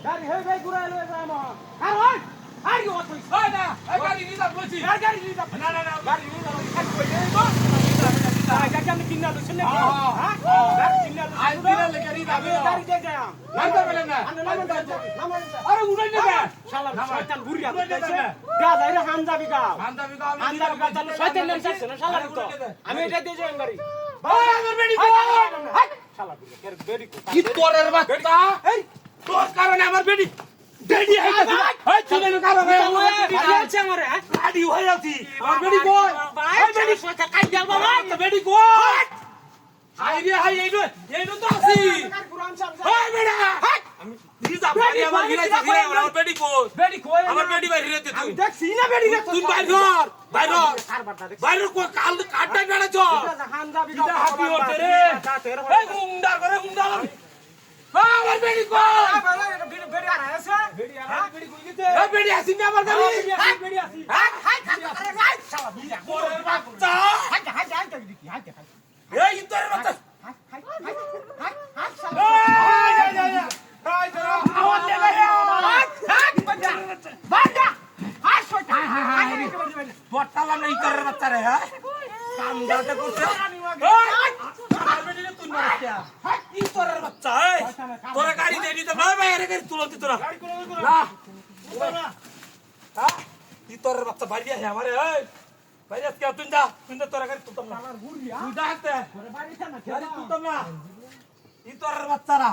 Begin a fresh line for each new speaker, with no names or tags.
গাড়ি হে ভাই ঘুরাই লয়ে যায় মা আর হয় আর কি হচ্ছে
হয় না এই গাড়ি নিয়ে যাব বলছি
গাড়ি নিয়ে যাব
না না না
গাড়ি নিয়ে যাব কাজ কই দেই তো গাড়ি আমি কিনা লইছেন না হ্যাঁ গাড়ি কিনা লইছেন
আই দিনা লেগে নি
আমি গাড়ি দে যায়
নামতে বলেন না
নাম
আরে উড়াই নেবে
শালা শয়তান বুড়িয়া কইছে গা যাইরে হামজাবি গা
বান্দাবি গাও
হামজাবি গা তাহলে শয়তান নাম চাইছে না শালা তো আমি এটা দিয়ে যাই গাড়ি
ভাই আমার বেডি কো
শালা বুড়িয়া বেরি কো
কি তোরের বাচ্চা এই তোর কারণে আমার বেডি বেডি হয়ে গেছে এই ছেলে না কারণে আমার বেডি
আছে আমারে
গাড়ি হয়ে আছি আমার বেডি কই
এই বেরি শয়তান কাই দেব বাবা
তো বেডি কই হাই রে হাই এই তো আছি হাই বেডা আমি দিজা বাড়ি আমার গিরাইছে গিরাই আমার বেডি কই
বেরি কই
আমার বেডি বাইরে রেতে তুই
দেখছি না বেরি রে
তুই বাইরে কই কাল কাটটা বেড়া চ
হামজাবি
এটা হাতি হতে রে এই মুন্ডা করে মুন্ডা আমার বেডি কই
বেরি আর আছে বেরি আর বেরি কই গেছে
এই বেডি আসি না আমার গাড়ি
বেরি আসি
হাই
শালা বুড়িয়া
তোরের বাচ্চা
হাই দেখি হাই
এই তোরের বাচ্চা বট্টালাম না ইতরের বাচ্চা রে হ্যাঁ কামদাতে করছে ইতরের বাচ্চা এই তোরা গাড়ি দিয়ে দিতে না বাইরে গাড়ি তুলতে তোরা না হ্যাঁ ইতরের বাচ্চা বাইরে আসে আমারে এই বাইরে আজকে তুই যা তোরা গাড়ি তুলতাম না তুই যা হাতে গাড়ি তুলতাম না ইতরের বাচ্চারা